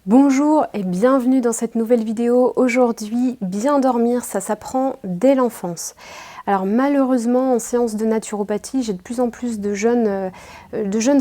Bonjour et bienvenue dans cette nouvelle vidéo. Aujourd'hui, bien dormir, ça s'apprend dès l'enfance. Alors malheureusement, en séance de naturopathie, j'ai de plus en plus de jeunes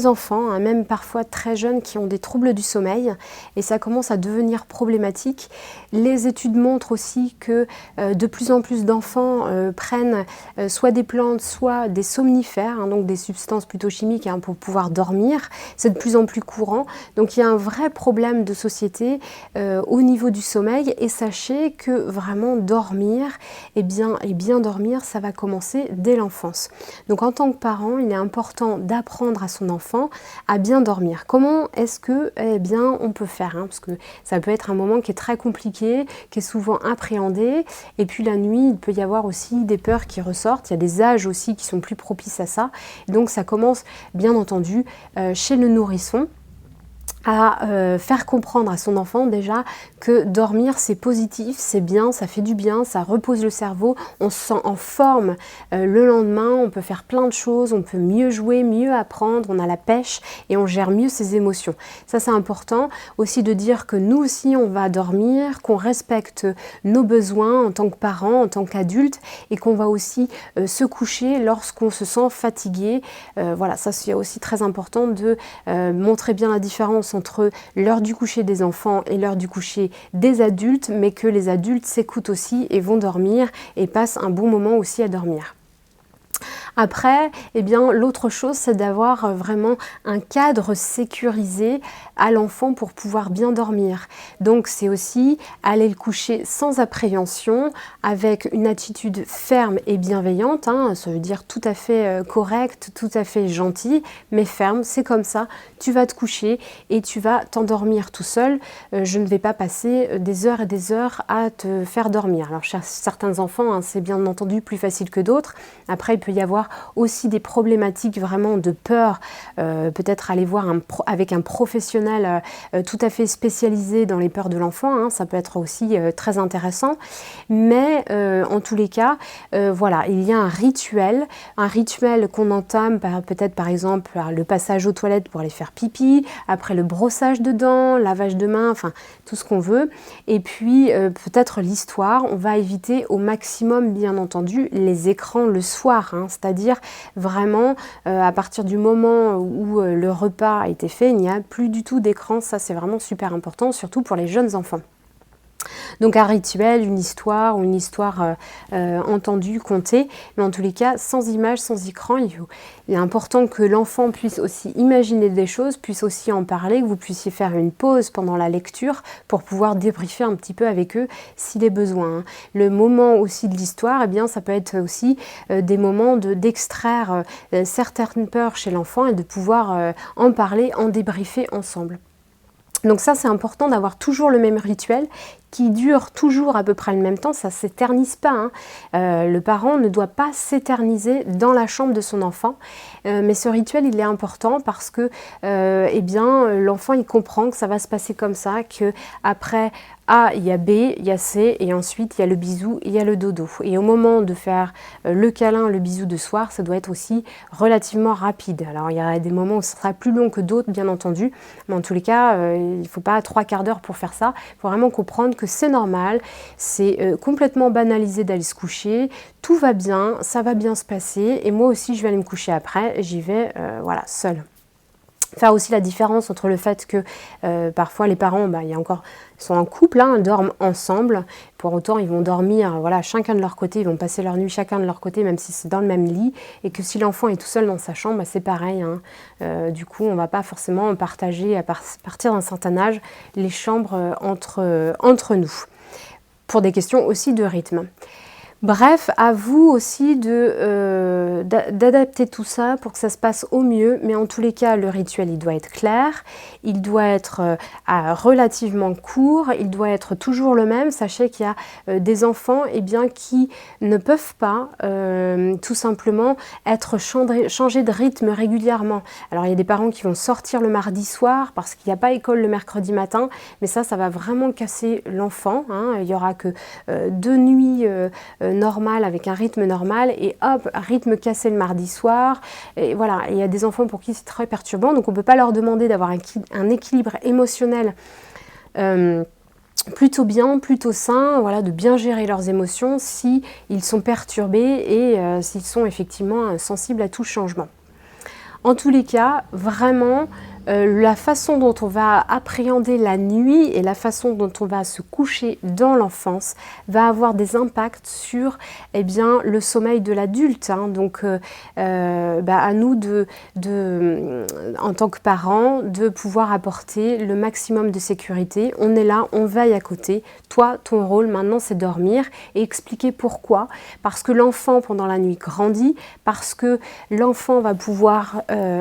enfants, hein, même parfois très jeunes, qui ont des troubles du sommeil et ça commence à devenir problématique. Les études montrent aussi que de plus en plus d'enfants prennent soit des plantes, soit des somnifères, hein, donc des substances plutôt chimiques hein, pour pouvoir dormir. C'est de plus en plus courant. Donc il y a un vrai problème de société au niveau du sommeil et sachez que vraiment dormir et bien dormir, ça va commencer dès l'enfance. Donc en tant que parent, il est important d'apprendre à son enfant à bien dormir. Comment est-ce que on peut faire hein, parce que ça peut être un moment qui est très compliqué, qui est souvent appréhendé et puis la nuit, il peut y avoir aussi des peurs qui ressortent. Il y a des âges aussi qui sont plus propices à ça. Donc ça commence bien entendu chez le nourrisson à faire comprendre à son enfant déjà que dormir c'est positif, c'est bien, ça fait du bien, ça repose le cerveau, on se sent en forme le lendemain, on peut faire plein de choses, on peut mieux jouer, mieux apprendre, on a la pêche et on gère mieux ses émotions. Ça c'est important aussi de dire que nous aussi on va dormir, qu'on respecte nos besoins en tant que parents, en tant qu'adultes et qu'on va aussi se coucher lorsqu'on se sent fatigué. Voilà, ça c'est aussi très important de montrer bien la différence entre l'heure du coucher des enfants et l'heure du coucher des adultes, mais que les adultes s'écoutent aussi et vont dormir et passent un bon moment aussi à dormir. Après, l'autre chose, c'est d'avoir vraiment un cadre sécurisé à l'enfant pour pouvoir bien dormir. Donc, c'est aussi aller le coucher sans appréhension, avec une attitude ferme et bienveillante. Hein, ça veut dire tout à fait correcte, tout à fait gentille, mais ferme. C'est comme ça, tu vas te coucher et tu vas t'endormir tout seul. Je ne vais pas passer des heures et des heures à te faire dormir. Alors, chez certains enfants, hein, c'est bien entendu plus facile que d'autres. Après, il peut y avoir aussi des problématiques vraiment de peur, peut-être aller voir avec un professionnel tout à fait spécialisé dans les peurs de l'enfant, hein, ça peut être aussi très intéressant, mais en tous les cas, voilà, il y a un rituel qu'on entame peut-être par exemple le passage aux toilettes pour aller faire pipi, après le brossage de dents, lavage de mains, enfin tout ce qu'on veut, et puis peut-être l'histoire, on va éviter au maximum bien entendu les écrans le soir, hein, c'est-à-dire vraiment à partir du moment où le repas a été fait, il n'y a plus du tout d'écran, ça c'est vraiment super important, surtout pour les jeunes enfants. Donc un rituel, une histoire entendue, contée, mais en tous les cas sans image, sans écran, il est important que l'enfant puisse aussi imaginer des choses, puisse aussi en parler, que vous puissiez faire une pause pendant la lecture pour pouvoir débriefer un petit peu avec eux s'il est besoin. Hein. Le moment aussi de l'histoire, ça peut être aussi des moments d'extraire certaines peurs chez l'enfant et de pouvoir en parler, en débriefer ensemble. Donc ça, c'est important d'avoir toujours le même rituel qui dure toujours à peu près le même temps, ça ne s'éternise pas. Hein. Le parent ne doit pas s'éterniser dans la chambre de son enfant, mais ce rituel, il est important parce que l'enfant, il comprend que ça va se passer comme ça, qu'après A, il y a B, il y a C, et ensuite il y a le bisou, il y a le dodo. Et au moment de faire le câlin, le bisou de soir, ça doit être aussi relativement rapide. Alors il y a des moments où ce sera plus long que d'autres, bien entendu, mais en tous les cas, il ne faut pas 3/4 d'heure pour faire ça. Il faut vraiment comprendre que c'est normal, c'est complètement banalisé d'aller se coucher, tout va bien, ça va bien se passer, et moi aussi je vais aller me coucher après, j'y vais seule. Faire aussi la différence entre le fait que parfois les parents, ils sont en couple, hein, dorment ensemble. Pour autant, ils vont dormir, chacun de leur côté, ils vont passer leur nuit chacun de leur côté, même si c'est dans le même lit. Et que si l'enfant est tout seul dans sa chambre, c'est pareil. Hein. Du coup, on ne va pas forcément partager, à partir d'un certain âge, les chambres entre nous. Pour des questions aussi de rythme. Bref, à vous aussi d'adapter tout ça pour que ça se passe au mieux, mais en tous les cas, le rituel, il doit être clair, il doit être relativement court, il doit être toujours le même. Sachez qu'il y a des enfants qui ne peuvent pas tout simplement changer de rythme régulièrement. Alors, il y a des parents qui vont sortir le mardi soir parce qu'il n'y a pas école le mercredi matin, mais ça va vraiment casser l'enfant. Hein. Il n'y aura que 2 nuits normal avec un rythme normal et hop, rythme cassé le mardi soir. Et voilà, il y a des enfants pour qui c'est très perturbant, donc on ne peut pas leur demander d'avoir un équilibre émotionnel plutôt bien, plutôt sain, voilà, de bien gérer leurs émotions si ils sont perturbés et s'ils sont effectivement sensibles à tout changement. En tous les cas, vraiment, la façon dont on va appréhender la nuit et la façon dont on va se coucher dans l'enfance va avoir des impacts sur le sommeil de l'adulte. Donc, à nous, en tant que parents, de pouvoir apporter le maximum de sécurité. On est là, on veille à côté. Toi, ton rôle maintenant, c'est dormir et expliquer pourquoi. Parce que l'enfant, pendant la nuit, grandit, parce que l'enfant va pouvoir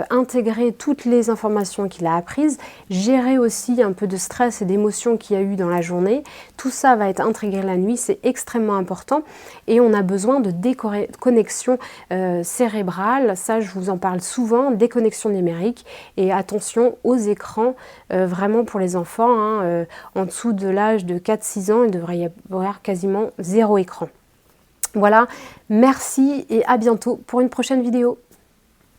intégrer toutes les informations qu'il a apprises, gérer aussi un peu de stress et d'émotions qu'il y a eu dans la journée. Tout ça va être intégré la nuit, c'est extrêmement important et on a besoin de déconnexion cérébrale. Ça, je vous en parle souvent, déconnexion numérique et attention aux écrans, vraiment pour les enfants. En dessous de l'âge de 4-6 ans, il devrait y avoir quasiment 0 écran. Voilà, merci et à bientôt pour une prochaine vidéo.